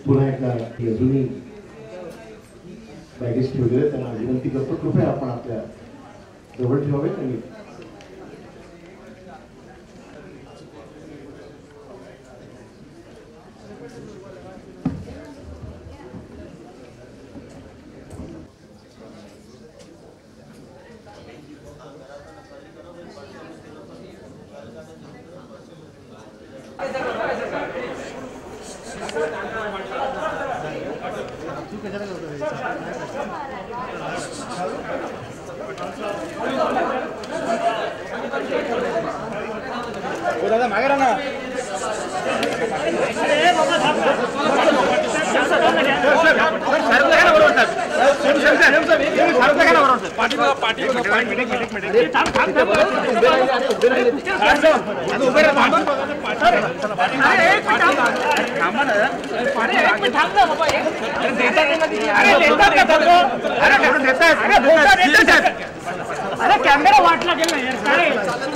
पुन्हा एकदा अजूनही बॅगेज ठेवलेले त्यांना विनंती करतो, कृपया आपण आपल्या जवळ ठेवावेत आणि दादा मागे राहा ना. अरे कॅमेरा वाटला गेला यार,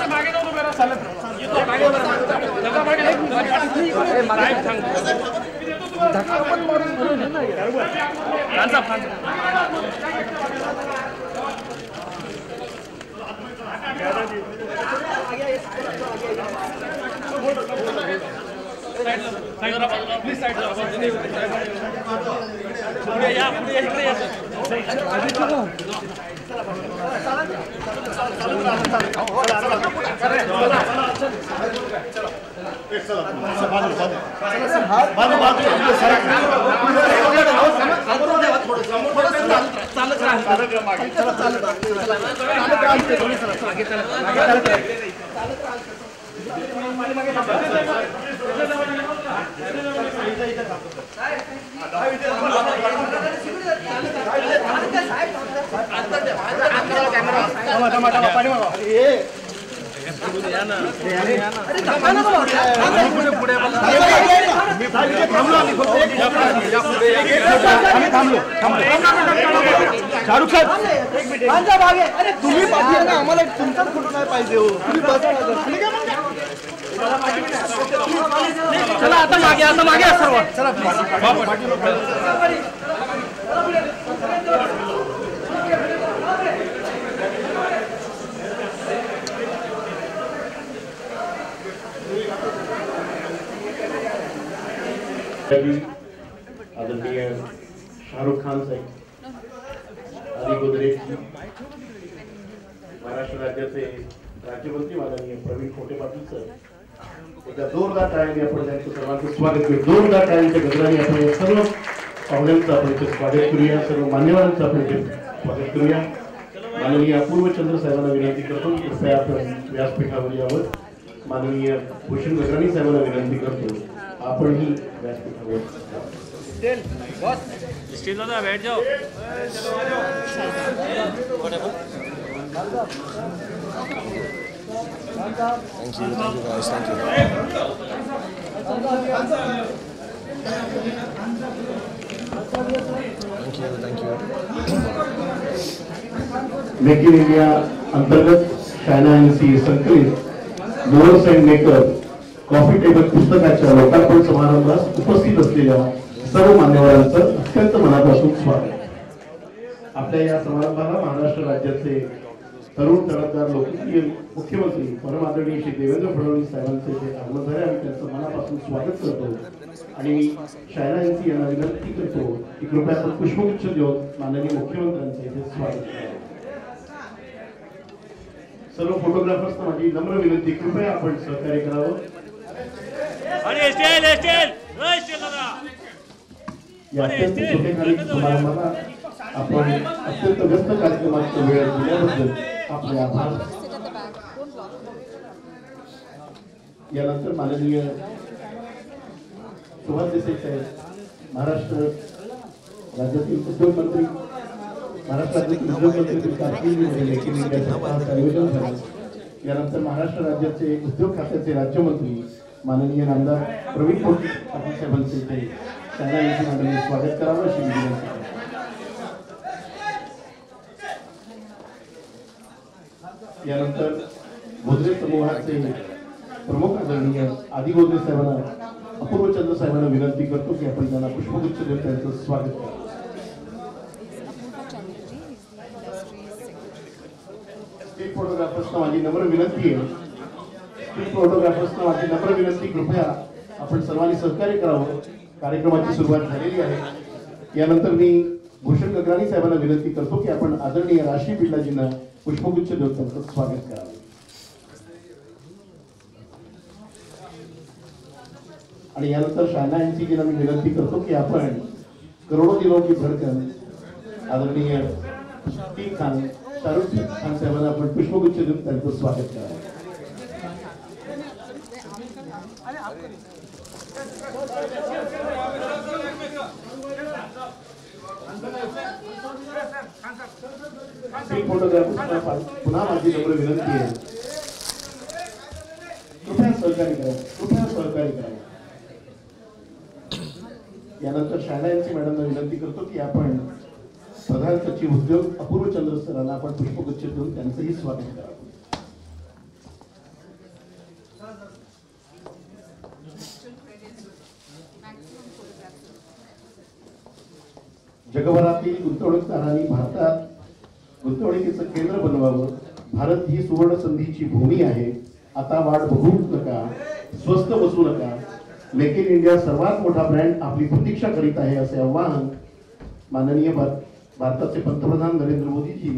मागे जाऊन उभे राहा चालत. शाहरुख साहेब अरे तुम्ही पाठी ना, आम्हाला तुमचाच फोटो नाही पाहिजे हो. तुम्ही चला आता मागे सर्व चला. आदरणीय शाहरुख खान साहेब, आदी गोदरेज, महाराष्ट्र राज्याचे राज्यमंत्री माननीय प्रवीण पोटे पाटील सर, एकदा जोरदार टाळ्यांनी आपण त्यांचं सर्वांचं स्वागत करू. जोरदार टाळ्यांच्या गजराने आपण या सर्व पाहुण्यांचं आपण इथे स्वागत करूया, सर्व मान्यवरांचं आपण इथे स्वागत करूया. माननीय अपूर्वचंद्र साहेबांना विनंती करतो, कृपया आपण व्यासपीठावर यावं. माननीय भूषण गजराणी साहेबांना विनंती करतो, आपणही व्यासपीठावर स्टील दादा बैठ जाओ. Thank you guys, thank you. Make in India अंतर्गत चायना एनसी संकलित Morris and maker coffee table पुस्तकाच्या लोकार्पण समारंभास उपस्थित असलेल्या सर्व मान्यवरांचं अत्यंत मनापासून स्वागत. आपल्या या समारंभाला महाराष्ट्र राज्याचे तरुण तडफदार लोकप्रिय मुख्यमंत्री परमादरणीय श्री देवेंद्र फडणवीस साहेबांचे जे आगमन झाले, आम्ही त्यांचं मनापासून स्वागत करतो आणि मी शायना एनसी यांना विनंती करतो की कृपया आपण पुष्पगुच्छ देऊन माननीय मुख्यमंत्र्यांचे इथे स्वागत करा. सर्व फोटोग्राफर्सना माझी नम्र विनंती, कृपया आपण सहकार्य करावं. या अत्यंत छोटेखानी समारंभाला आपण अत्यंत व्यस्त कार्यक्रमाचा वेळ दिल्याबद्दल आपले आभार. यानंतर माननीय सुभाष देसाई साहेब, महाराष्ट्र राज्यातील उद्योगमंत्री, महाराष्ट्र राज्यातील उद्योगमंत्री कारकिर्दीमध्ये मेक इन इंडिया सप्ताहाचं आयोजन झालं. यानंतर महाराष्ट्र राज्याचे उद्योग खात्याचे राज्यमंत्री माननीय नामदार प्रवीण पोटे पाटील साहेबांचे इथे त्यांना यांची माननीय स्वागत करावं अशी विनंती. यानंतर गोदरेज समूहाचे प्रमुख आदरणीय आदी गोदरेज साहेबांना अपूर्व चंद्र साहेबांना विनंती करतो की आपण त्यांना पुष्पगुच्छ देऊन त्यांचं स्वागत करावं. स्ट्रीट फोटोग्राफर्सना माझी नम्र विनंती आहे. स्ट्रीट फोटोग्राफर्सना माझी नम्र विनंती, कृपया आपण सर्वांनी सहकार्य करावं. कार्यक्रमाची सुरुवात झालेली आहे. यानंतर मी भूषण गगराणी साहेबांना विनंती करतो की आपण आदरणीय राष्ट्रीय बिर्लाजींना पुष्पगुच्छ देऊन त्यांचं स्वागत करावं. आणि यानंतर शाहना यांची मी विनंती करतो की आपण करोडो दिलों की धडकन आदरणीय शाहरुख खान साहेबांना आपण पुष्पगुच्छ देऊन त्यांचं स्वागत करावं. फोटोग्राफर्सना पुन्हा माझी नम्र विनंती आहे, कृपया सहकार्य करावं, कृपया सहकार्य करावं. यानंतर शाहना यांची मॅडमना विनंती करतो की आपण प्रधान सचिव उद्योग अपूर्व चंद्र सरांना आपण पुष्पगुच्छ देऊन त्यांचंही स्वागत करावं. जगभरातील गुंतवणूकदारांनी भारतात गुंतवणुकीचं केंद्र बनवावं. भारत ही सुवर्ण संधीची भूमी आहे. आता वाट बघू नका, स्वस्त बसू नका. मेक इन इंडिया सर्वात मोठा ब्रँड आपली प्रतीक्षा करीत आहे, असे आवाहन माननीय भारताचे पंतप्रधान नरेंद्र मोदीजी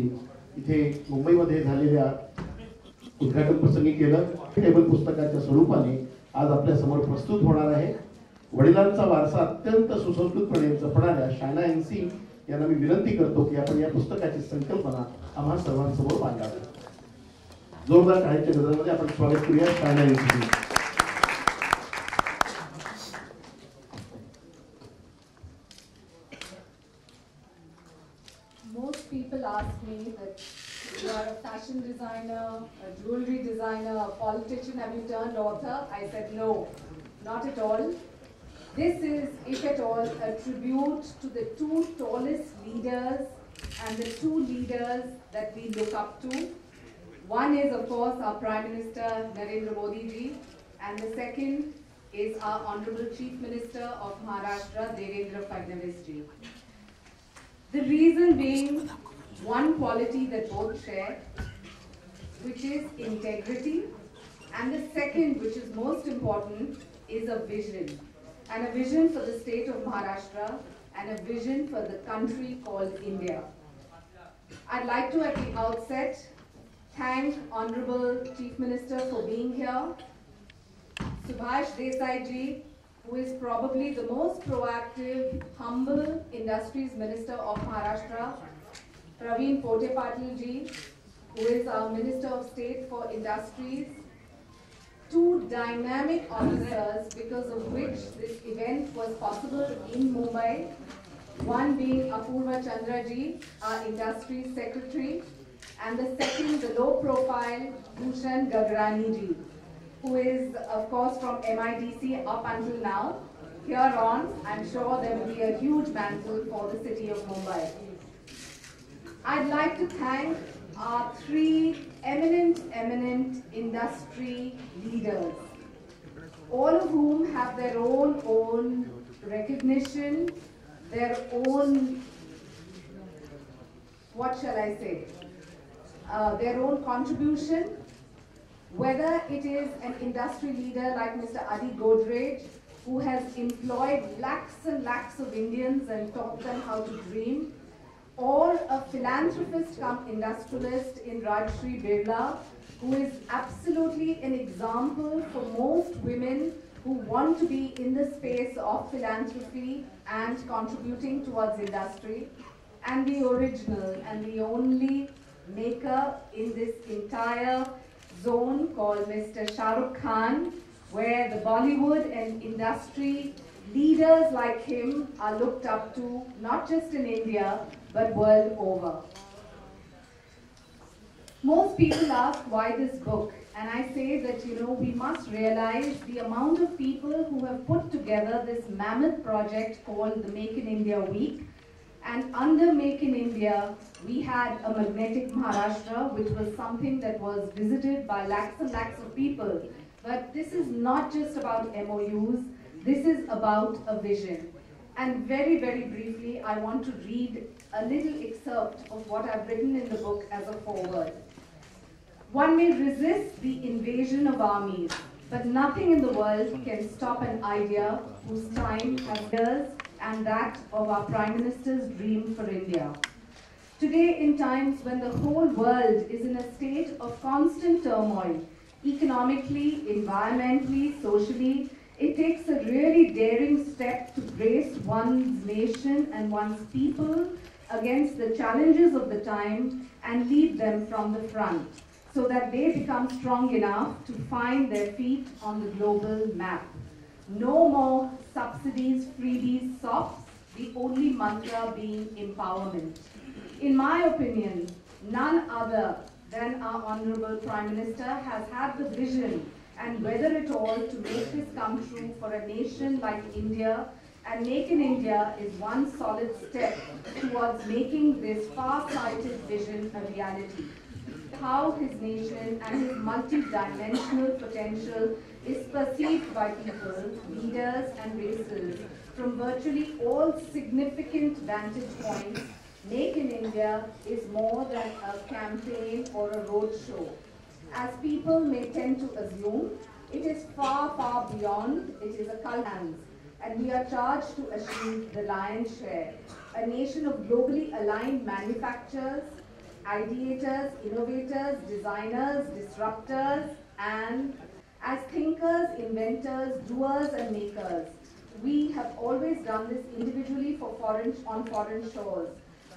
इथे मुंबईमध्ये झालेल्या उद्घाटन प्रसंगी केलं. टेबल पुस्तकाच्या स्वरूपाने आज आपल्या समोर प्रस्तुत होणार आहे. वडिलांचा वारसा अत्यंत सुसंस्कृतपणे जपणाऱ्या शाहना एनसी यांना मी विनंती करतो की आपण या पुस्तकाची संकल्पना आम्हा सर्वांसमोर मांडावी. जोरदार टाळ्यांच्या गजरामध्ये आपण स्वागत करूया शाहना NC. Most people ask me that you are a fashion designer, a jewelry designer, a politician, have you turned author? I said no, not at all. This is, if at all, a tribute to the two tallest leaders and the two leaders that we look up to. One is, of course, our Prime Minister Narendra Modi ji, and the second is our Honorable Chief Minister of Maharashtra, Devendra Fadnavis ji. The reason being one quality that both share, which is integrity, and the second, which is most important, is a vision. And a vision for the state of Maharashtra and a vision for the country called India. I'd like to, at the outset, thank Honorable Chief Minister for being here. Subhash Desai ji, who is probably the most proactive, humble industries minister of Maharashtra. Praveen Pote Patil ji, who is our Minister of State for Industries. Two dynamic officers because of which this event was possible in Mumbai. One being Apurva Chandra ji, our Industries Secretary, and the second, the low-profile Bhushan Gaggrani ji, who is, of course, from MIDC up until now. Here on, I'm sure there will be a huge mantle for the city of Mumbai. I'd like to thank our three eminent industry leaders, all of whom have their own recognition, their own, what shall I say, their own contribution. Whether it is an industry leader like Mr. Adi Godrej, who has employed lakhs and lakhs of Indians and taught them how to dream, or a philanthropist come industrialist in Rajshri Birla, who is absolutely an example for most women who want to be in the space of philanthropy and contributing towards industry, and the original and the only maker in this entire zone called Mr. Shahrukh Khan, where the Bollywood and industry leaders like him are looked up to, not just in India, but world over. Most people ask why this book, and I say that, we must realize the amount of people who have put together this mammoth project called the Make in India Week. And under Make in India, we had a magnetic Maharashtra, which was something that was visited by lakhs and lakhs of people. But this is not just about MOUs. This is about a vision. And very, very briefly, I want to read a little excerpt of what I've written in the book as a foreword. One may resist the invasion of armies, but nothing in the world can stop an idea whose time has years, and that of our Prime Minister's dream for India. Today, in times when the whole world is in a state of constant turmoil, economically, environmentally, socially, it takes a really daring step to brace one's nation and one's people against the challenges of the time and lead them from the front, so that they become strong enough to find their feet on the global map. No more subsidies, freebies, softs, the only mantra being empowerment. In my opinion, none other than our Honorable Prime Minister has had the vision and weather it all to make this come true for a nation like India, and Make in India is one solid step towards making this far-sighted vision a reality. How his nation and his multi-dimensional potential is perceived by people, leaders and races from virtually all significant vantage points, Make in India is more than a campaign or a roadshow. As people may tend to assume, it is far, far beyond. It is a culture, and we are charged to achieve the lion's share. A nation of globally aligned manufacturers, ideators, innovators, designers, disruptors, and as thinkers, inventors, doers and makers. We have always done this individually on foreign shores.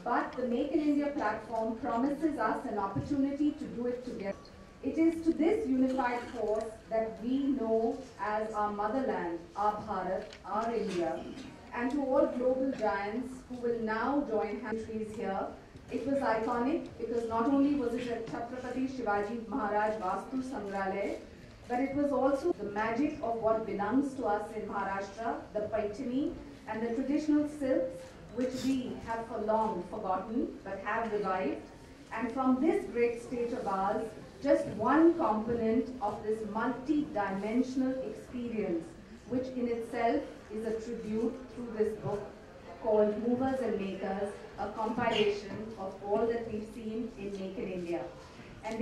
But the Make in India platform promises us an opportunity to do it together. It is to this unified force that we know as our motherland, our Bharat, our India, and to all global giants who will now join hands here. It was iconic because not only was it at Chhatrapati Shivaji Maharaj Vastu Sangrahalaya, but it was also the magic of what belongs to us in Maharashtra, the Paithani and the traditional silks, which we have for long forgotten but have revived. And from this great state of ours, just one component of this multi-dimensional experience, which in itself is a tribute through this book called Movers and Makers, a compilation of all that we've seen in Make in India. And